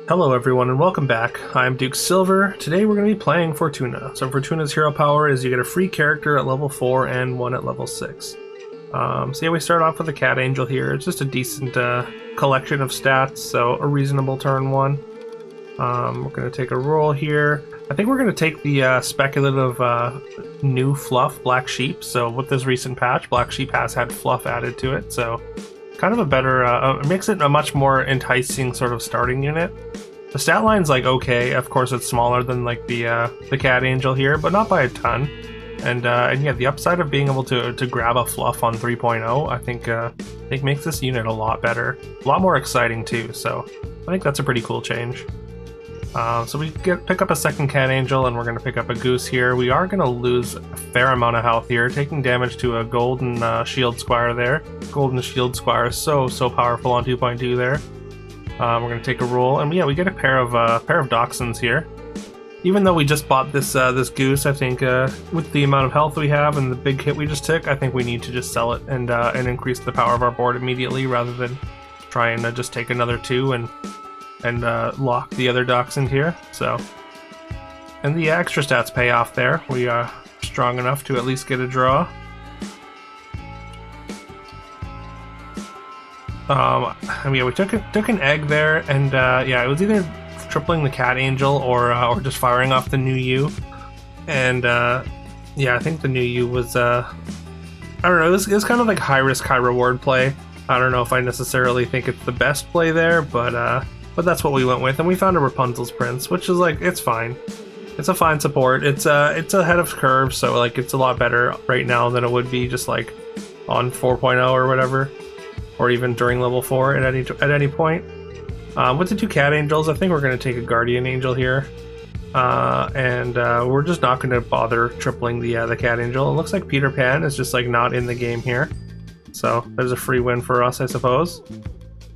Hello everyone and welcome back. I'm Duke Silver. Today we're going to be playing Fortuna. So Fortuna's hero power is you get a free character at level 4 and one at level 6. So yeah, we start off with a cat angel here. It's just a decent collection of stats, so a reasonable turn 1. We're going to take a roll here. I think we're going to take the speculative new fluff, Black Sheep. So with this recent patch, Black Sheep has had fluff added to it, so kind of a better, makes it a much more enticing sort of starting unit. The stat line's like okay, of course it's smaller than like the cat angel here, but not by a ton. And yeah, the upside of being able to grab a fluff on 3.0, I think makes this unit a lot better, a lot more exciting too. So I think that's a pretty cool change. So we pick up a second cat angel, and we're going to pick up a goose here. We are going to lose a fair amount of health here, taking damage to a golden shield squire there. Golden shield squire is so powerful on 2.2 there. We're going to take a roll, and yeah, we get a pair of dachshunds here. Even though we just bought this goose, I think with the amount of health we have and the big hit we just took, I think we need to just sell it and increase the power of our board immediately rather than try and just take another 2 and lock the other dachshund here. So, and the extra stats pay off there. We are strong enough to at least get a draw. And yeah, we took an egg there, and yeah, it was either tripling the cat angel or just firing off the new U. And yeah, I think the new U was I don't know, it was kind of like high risk, high reward play. I don't know if I necessarily think it's the best play there, but that's what we went with, and we found a Rapunzel's Prince, which is like, it's fine. It's a fine support. It's ahead of curve, so like it's a lot better right now than it would be just like on 4.0 or whatever, or even during level 4 at any point. With the 2 cat angels, I think we're going to take a guardian angel here, and we're just not going to bother tripling the cat angel. It looks like Peter Pan is just like not in the game here, so there's a free win for us, I suppose.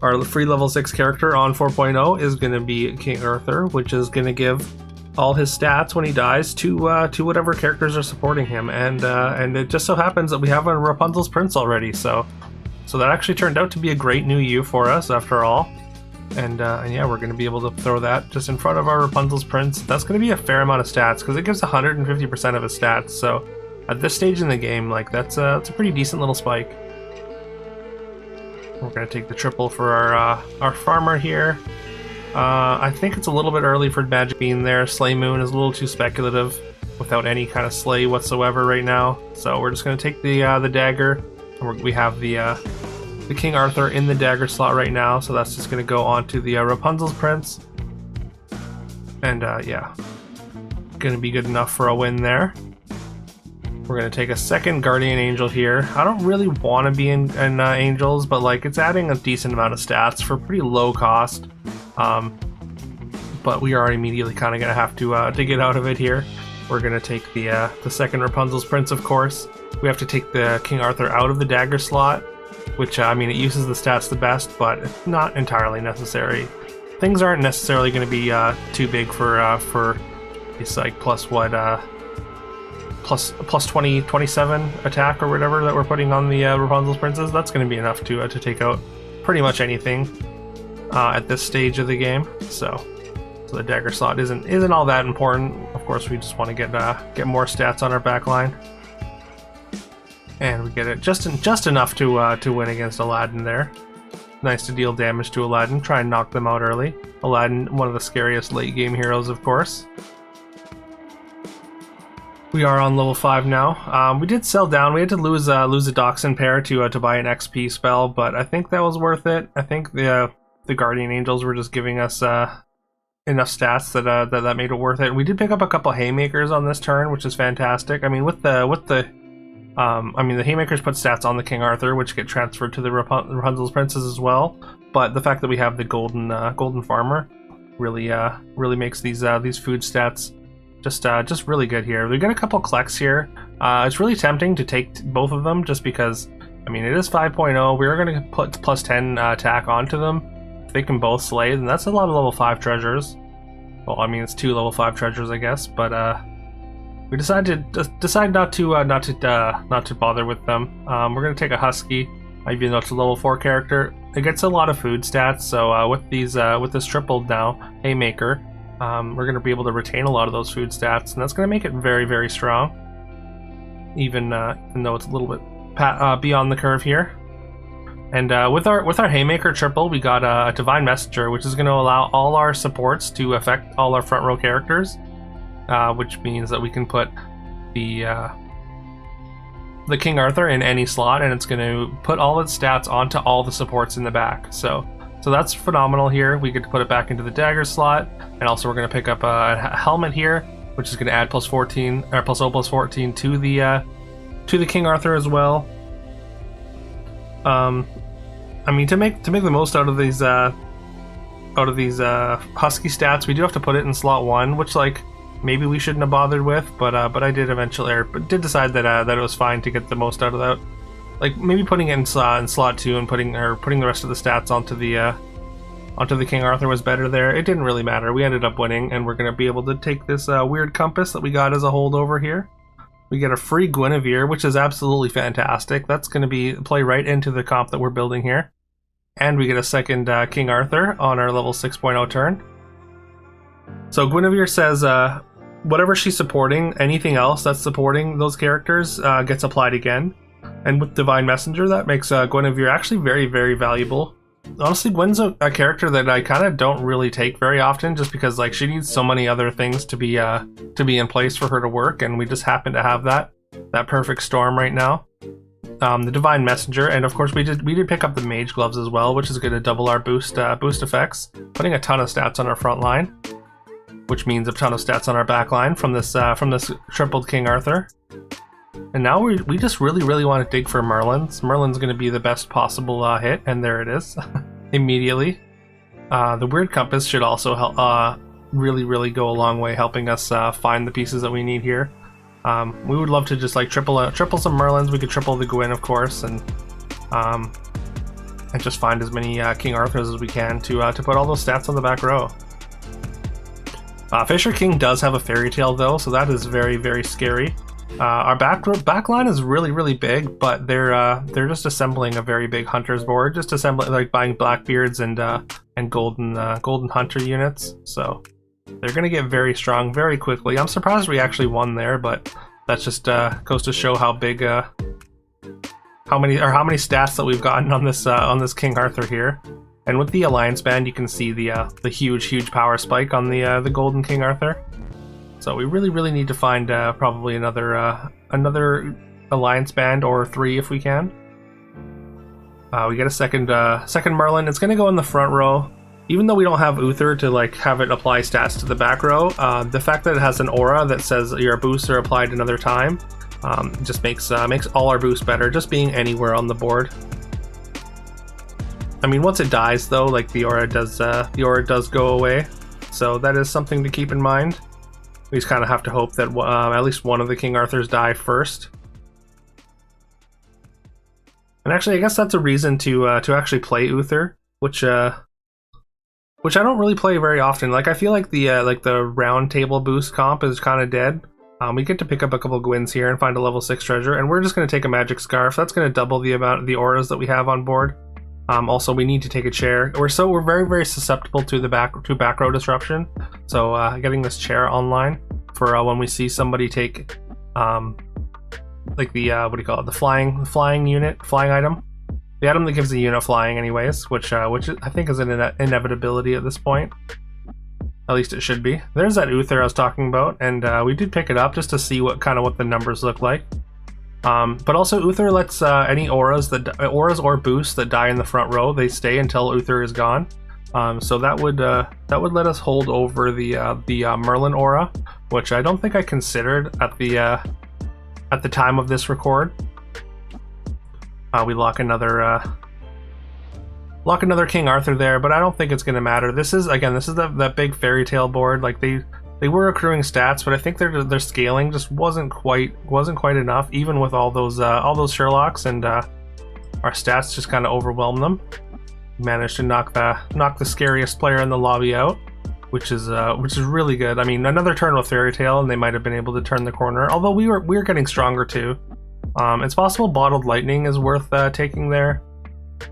Our free level 6 character on 4.0 is going to be King Arthur, which is going to give all his stats when he dies to whatever characters are supporting him, and it just so happens that we have a Rapunzel's Prince already, so that actually turned out to be a great new U for us after all, and yeah, we're going to be able to throw that just in front of our Rapunzel's Prince. That's going to be a fair amount of stats because it gives 150% of his stats, so at this stage in the game, like that's a pretty decent little spike. We're going to take the triple for our farmer here. I think it's a little bit early for Magic Bean there. Slay Moon is a little too speculative without any kind of slay whatsoever right now. So we're just going to take the dagger. We have the King Arthur in the dagger slot right now, so that's just going to go on to the Rapunzel's Prince. And yeah, going to be good enough for a win there. We're going to take a second Guardian Angel here. I don't really want to be in Angels, but like it's adding a decent amount of stats for pretty low cost. But we are immediately kind of going to have to get out of it here. We're going to take the second Rapunzel's Prince, of course. We have to take the King Arthur out of the dagger slot, which, I mean, it uses the stats the best, but it's not entirely necessary. Things aren't necessarily going to be too big for this, like, plus 20, 27 attack or whatever that we're putting on the Rapunzel's Princes. That's going to be enough to take out pretty much anything at this stage of the game. So the dagger slot isn't all that important. Of course, we just want to get more stats on our back line, and we get it just enough to win against Aladdin there. Nice to deal damage to Aladdin. Try and knock them out early. Aladdin, one of the scariest late game heroes, of course. We are on level 5 now. We did sell down. We had to lose a Dachshund pair to buy an XP spell, but I think that was worth it. I think the Guardian Angels were just giving us enough stats that made it worth it. We did pick up a couple haymakers on this turn, which is fantastic. I mean, the haymakers put stats on the King Arthur, which get transferred to the Rapunzel's Princes as well. But the fact that we have the golden farmer really makes these food stats just really good here. We got a couple Klex here. It's really tempting to take both of them just because, I mean, it is 5.0. We're going to put plus 10 attack onto them. If they can both slay, then that's a lot of level 5 treasures. Well, I mean, it's 2 level 5 treasures, I guess, but we decided not to bother with them. We're going to take a Husky, even though it's a level 4 character. it gets a lot of food stats. So with this tripled now haymaker, we're going to be able to retain a lot of those food stats, and that's going to make it very, very strong. Even though it's a little bit beyond the curve here. And with our haymaker triple, we got a divine messenger, which is going to allow all our supports to affect all our front row characters, which means that we can put the King Arthur in any slot, and it's going to put all its stats onto all the supports in the back. So that's phenomenal here. We get to put it back into the dagger slot, and also we're going to pick up a helmet here, which is going to add +14 or +0/+14 to the King Arthur as well. I mean, to make the most out of these husky stats, we do have to put it in slot 1, which like maybe we shouldn't have bothered with, but I did eventually, but did decide that it was fine to get the most out of that. Like maybe putting it in slot 2 and putting the rest of the stats onto the King Arthur was better there. It didn't really matter. We ended up winning, and we're gonna be able to take this weird compass that we got as a holdover here. We get a free Guinevere, which is absolutely fantastic. That's going to play right into the comp that we're building here. And we get a second King Arthur on our level 6.0 turn. So Guinevere says whatever she's supporting, anything else that's supporting those characters gets applied again. And with Divine Messenger, that makes Guinevere actually very, very valuable. Honestly, Gwen's a character that I kind of don't really take very often, just because like she needs so many other things to be in place for her to work, and we just happen to have that perfect storm right now. The Divine Messenger, and of course we did pick up the Mage Gloves as well, which is going to double our boost effects, putting a ton of stats on our front line, which means a ton of stats on our back line from this tripled King Arthur. And now we just really want to dig for Merlin's. Merlin's going to be the best possible hit, and there it is, immediately. The Weird Compass should also help, really go a long way helping us find the pieces that we need here. We would love to just like triple some Merlins. We could triple the Gwyn, of course, and just find as many King Arthurs as we can to put all those stats on the back row. Fisher King does have a Fairytale though, so that is very, very scary. Our back line is really big, but they're just assembling a very big hunters board, just assembling like buying Blackbeards and golden hunter units. So they're gonna get very strong very quickly. I'm surprised we actually won there, but that just goes to show how big how many stats that we've gotten on this King Arthur here. And with the Alliance Band, you can see the huge power spike on the Golden King Arthur. So we really need to find probably another Alliance Band or 3 if we can. We get a second Merlin. It's gonna go in the front row. Even though we don't have Uther to like have it apply stats to the back row, the fact that it has an aura that says your boosts are applied another time just makes all our boosts better, just being anywhere on the board. I mean, once it dies though, like the aura does go away, so that is something to keep in mind. We just kind of have to hope that at least one of the King Arthurs die first. And actually, I guess that's a reason to actually play Uther, which I don't really play very often. Like I feel like the round table boost comp is kind of dead. We get to pick up a couple Gwyns here and find a level 6 treasure, and we're just going to take a magic scarf. That's going to double the amount of the auras that we have on board. Also, we need to take a chair. We're very susceptible to back row disruption. So getting this chair online for when we see somebody take like the what do you call it, the flying item, the item that gives the unit flying, anyways, which I think is an inevitability at this point. At least it should be. There's that Uther I was talking about, and we did pick it up just to see what the numbers look like. But also Uther lets any auras or boosts that die in the front row, they stay until Uther is gone. So that would let us hold over the Merlin aura, which I don't think I considered at the time of this record. We lock another King Arthur there, but I don't think it's going to matter. This is that big Fairytale board. Like they were accruing stats, but I think their scaling just wasn't quite enough, even with all those Sherlocks, and our stats just kind of overwhelmed them. We managed to knock the scariest player in the lobby out, which is really good. I mean, another turn with Fairytale, and they might have been able to turn the corner. Although we were getting stronger too. It's possible Bottled Lightning is worth taking there.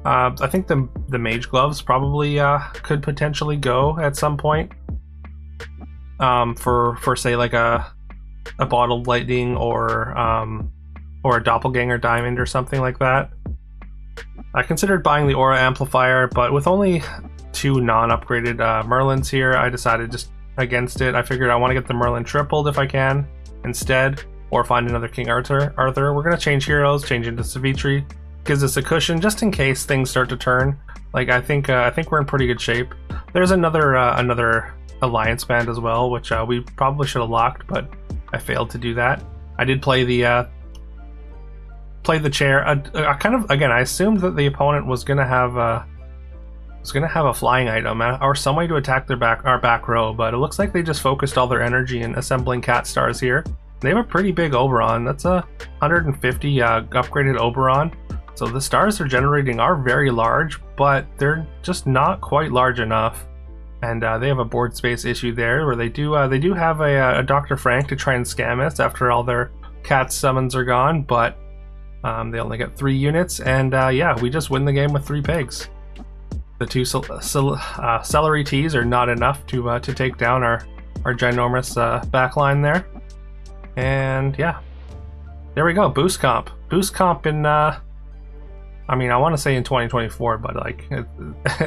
I think the mage gloves probably could potentially go at some point. For say like a bottled lightning or a doppelganger diamond or something like that. I considered buying the aura amplifier, but with only 2 non-upgraded Merlins here, I decided just against it. I figured I want to get the Merlin tripled if I can instead, or find another King Arthur. We're gonna change heroes, change into Savitri. Gives us a cushion just in case things start to turn. Like I think we're in pretty good shape. There's another alliance band as well, which we probably should have locked, but I failed to do that. I did play the chair. I kind of, again, I assumed that the opponent was gonna have a flying item or some way to attack our back row, but it looks like they just focused all their energy in assembling cat stars here. They have a pretty big Oberon. That's a 150 upgraded Oberon. So the stars they're generating are very large, but they're just not quite large enough. And they have a board space issue there, where they do have a Dr. Frank to try and scam us after all their cat summons are gone, but they only get 3 units, and yeah, we just win the game with 3 pigs. The 2 celery teas are not enough to take down our ginormous backline there. And yeah, there we go. Boost comp in I mean, I want to say in 2024, but like it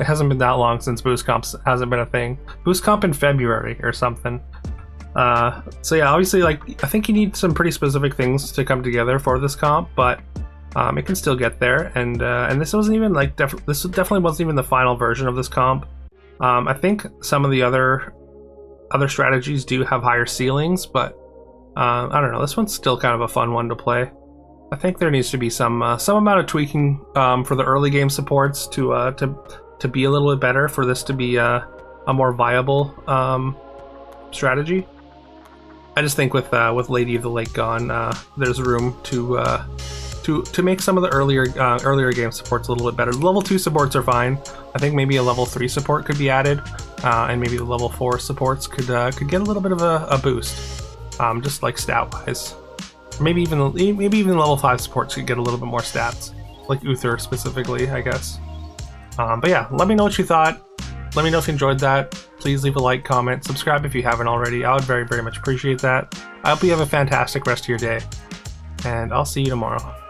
hasn't been that long since boost comps hasn't been a thing. Boost comp in February or something. So yeah, obviously, like I think you need some pretty specific things to come together for this comp, but it can still get there. And this wasn't even like this definitely wasn't even the final version of this comp. I think some of the other strategies do have higher ceilings, but I don't know. This one's still kind of a fun one to play. I think there needs to be some amount of tweaking for the early game supports to be a little bit better for this to be a more viable strategy. I just think with Lady of the Lake gone, there's room to make some of the earlier game supports a little bit better. The level 2 supports are fine. I think maybe a level 3 support could be added, and maybe the level 4 supports could get a little bit of a boost, just like stat wise. Maybe even level 5 supports could get a little bit more stats, like Uther specifically, I guess. But yeah, let me know what you thought. Let me know if you enjoyed that. Please leave a like, comment, subscribe if you haven't already. I would very, very much appreciate that. I hope you have a fantastic rest of your day, and I'll see you tomorrow.